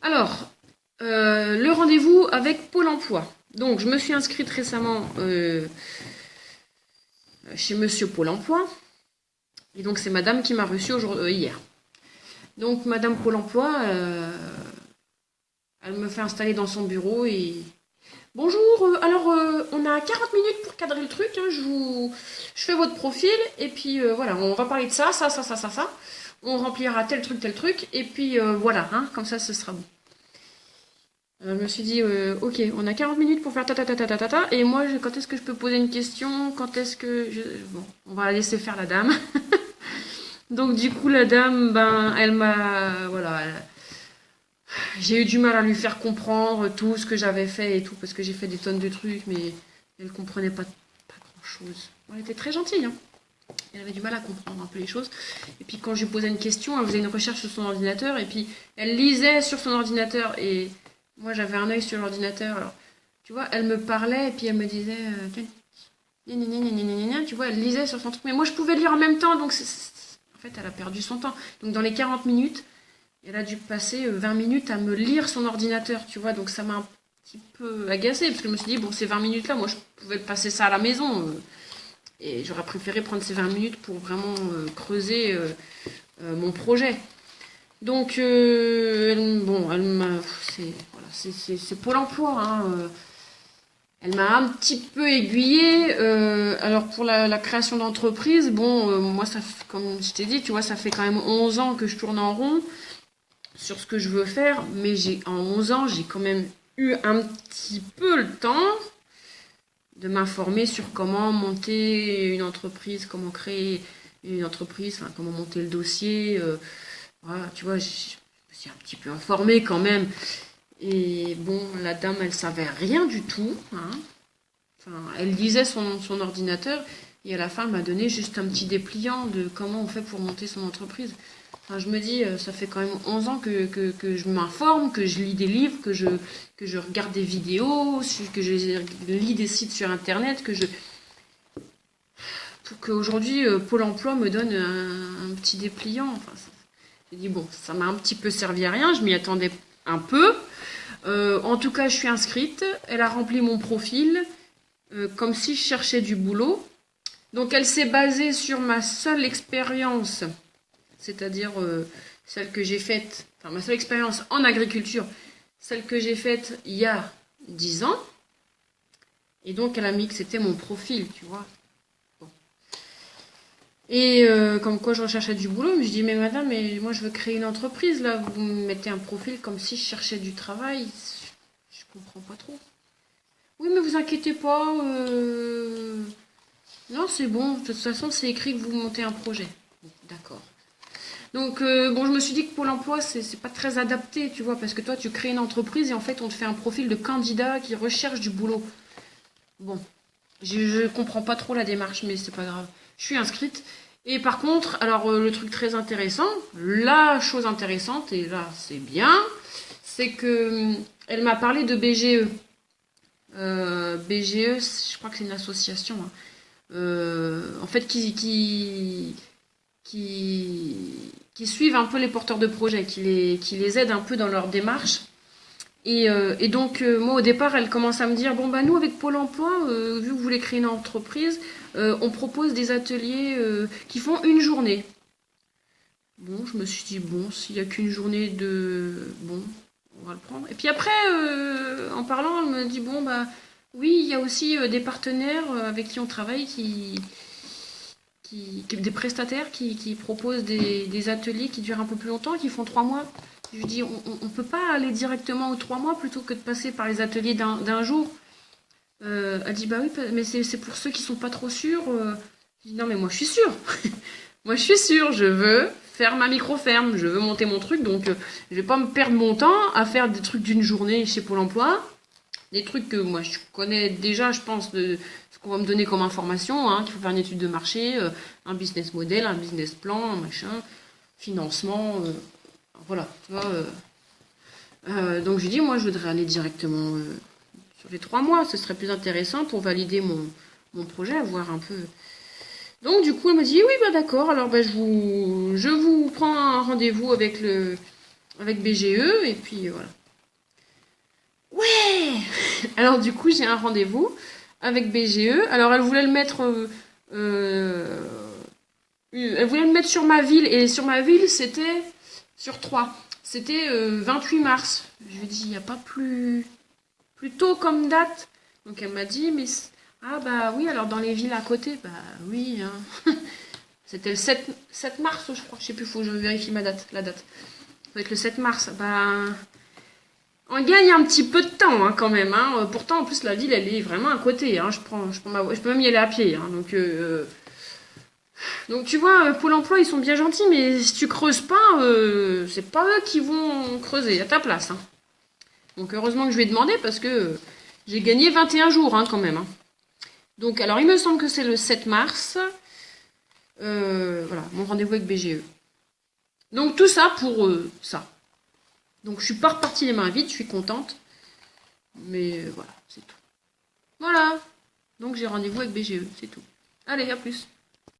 Alors, le rendez-vous avec Pôle emploi. Donc, je me suis inscrite récemment chez Monsieur Pôle emploi. Et donc, c'est madame qui m'a reçue hier. Donc, madame Pôle emploi, elle me fait installer dans son bureau et... Bonjour, on a 40 minutes pour cadrer le truc. Hein, je fais votre profil et puis voilà, on va parler de ça. On remplira tel truc. Et puis voilà, hein, comme ça, ce sera bon. Je me suis dit, ok, on a 40 minutes pour faire ta. Et moi, quand est-ce que je peux poser une question? Quand est-ce que je... Bon, on va laisser faire la dame. Donc, du coup, la dame, ben, elle m'a... Voilà. J'ai eu du mal à lui faire comprendre tout ce que j'avais fait et tout, parce que j'ai fait des tonnes de trucs, mais elle comprenait pas grand-chose. Elle était très gentille, hein. Elle avait du mal à comprendre un peu les choses. Et puis, quand je lui posais une question, elle faisait une recherche sur son ordinateur, et puis elle lisait sur son ordinateur, et... Moi, j'avais un œil sur l'ordinateur. Alors, tu vois, elle me parlait et puis elle me disait... tu vois, elle lisait sur son truc. Mais moi, je pouvais lire en même temps. Donc, en fait, elle a perdu son temps. Donc, dans les 40 minutes, elle a dû passer 20 minutes à me lire son ordinateur, tu vois. Donc, ça m'a un petit peu agacée. Parce que je me suis dit, bon, ces 20 minutes-là, moi, je pouvais passer ça à la maison. Et j'aurais préféré prendre ces 20 minutes pour vraiment creuser mon projet. Donc, elle m'a... C'est Pôle emploi, hein. Elle m'a un petit peu aiguillée. Alors, pour la création d'entreprise, bon, moi, ça, comme je t'ai dit, tu vois, ça fait quand même 11 ans que je tourne en rond sur ce que je veux faire. Mais en 11 ans, j'ai quand même eu un petit peu le temps de m'informer sur comment monter une entreprise, comment créer une entreprise, enfin, comment monter le dossier. Voilà, tu vois, je me suis un petit peu informée quand même. Et bon, la dame, elle savait rien du tout. Hein. Enfin, elle lisait son ordinateur et à la fin, elle m'a donné juste un petit dépliant de comment on fait pour monter son entreprise. Enfin, je me dis, ça fait quand même 11 ans que je m'informe, que je lis des livres, que je regarde des vidéos, que je lis des sites sur Internet, pour qu'aujourd'hui, Pôle emploi me donne un petit dépliant. Enfin, j'ai dit, bon, ça m'a un petit peu servi à rien, je m'y attendais un peu. En tout cas, je suis inscrite. Elle a rempli mon profil comme si je cherchais du boulot. Donc, elle s'est basée sur ma seule expérience, c'est-à-dire celle que j'ai faite, enfin ma seule expérience en agriculture, celle que j'ai faite il y a 10 ans. Et donc, elle a mis que c'était mon profil, tu vois. Bon. Et comme quoi je recherchais du boulot, je me dis, mais madame, mais moi je veux créer une entreprise, là, vous me mettez un profil comme si je cherchais du travail, je comprends pas trop. Oui, mais vous inquiétez pas, non, c'est bon, de toute façon, c'est écrit que vous montez un projet. Bon, d'accord. Donc, bon, je me suis dit que Pôle emploi, c'est pas très adapté, tu vois, parce que toi, tu crées une entreprise et en fait, on te fait un profil de candidat qui recherche du boulot. Bon, je comprends pas trop la démarche, mais c'est pas grave. Je suis inscrite. Et par contre, alors le truc très intéressant, la chose intéressante, et là c'est bien, c'est que elle m'a parlé de BGE. BGE, je crois que c'est une association, hein, en fait qui suivent un peu les porteurs de projets, qui les aident un peu dans leur démarche. Et donc, moi, au départ, elle commence à me dire, bon, bah, nous, avec Pôle emploi, vu que vous voulez créer une entreprise, on propose des ateliers qui font une journée. Bon, je me suis dit, bon, s'il n'y a qu'une journée de... Bon, on va le prendre. Et puis après, en parlant, elle me dit, bon, bah, oui, il y a aussi des partenaires avec qui on travaille, des prestataires qui proposent des ateliers qui durent un peu plus longtemps, qui font 3 mois. Je lui dis, on ne peut pas aller directement aux 3 mois plutôt que de passer par les ateliers d'un jour. Elle dit, bah oui, mais c'est pour ceux qui sont pas trop sûrs. Je dis, non, mais moi, je suis sûre. Moi, je suis sûre, je veux faire ma micro-ferme, je veux monter mon truc, donc je vais pas me perdre mon temps à faire des trucs d'une journée chez Pôle emploi. Des trucs que moi, je connais déjà, je pense, de ce qu'on va me donner comme information, hein, qu'il faut faire une étude de marché, un business model, un business plan, un machin, financement... Voilà, tu vois. Donc je lui dis, moi je voudrais aller directement sur les 3 mois, ce serait plus intéressant pour valider mon projet, voir un peu. Donc du coup elle me dit, oui, bah d'accord, alors bah, je vous prends un rendez-vous avec avec BGE, et puis voilà. Ouais. Alors du coup, j'ai un rendez-vous avec BGE. Alors elle voulait le mettre... elle voulait le mettre sur ma ville, et sur ma ville, c'était sur 3. C'était 28 mars. Je lui ai dit, il n'y a pas plus tôt comme date. Donc elle m'a dit, mais... Ah bah oui, alors dans les villes à côté, bah oui. Hein. C'était le 7 mars, je crois. Je sais plus, faut que je vérifie la date. Ça va être le 7 mars. Bah... On gagne un petit peu de temps hein, quand même. Hein. Pourtant, en plus, la ville, elle est vraiment à côté. Hein. Je peux même y aller à pied. Hein. Donc tu vois, Pôle emploi, ils sont bien gentils, mais si tu creuses pas, c'est pas eux qui vont creuser à ta place. Hein. Donc heureusement que je lui ai demandé parce que j'ai gagné 21 jours hein, quand même. Hein. Donc alors, il me semble que c'est le 7 mars. Voilà, mon rendez-vous avec BGE. Donc tout ça pour ça. Donc je suis pas repartie les mains vides, je suis contente. Mais voilà, c'est tout. Voilà. Donc j'ai rendez-vous avec BGE, c'est tout. Allez, à plus.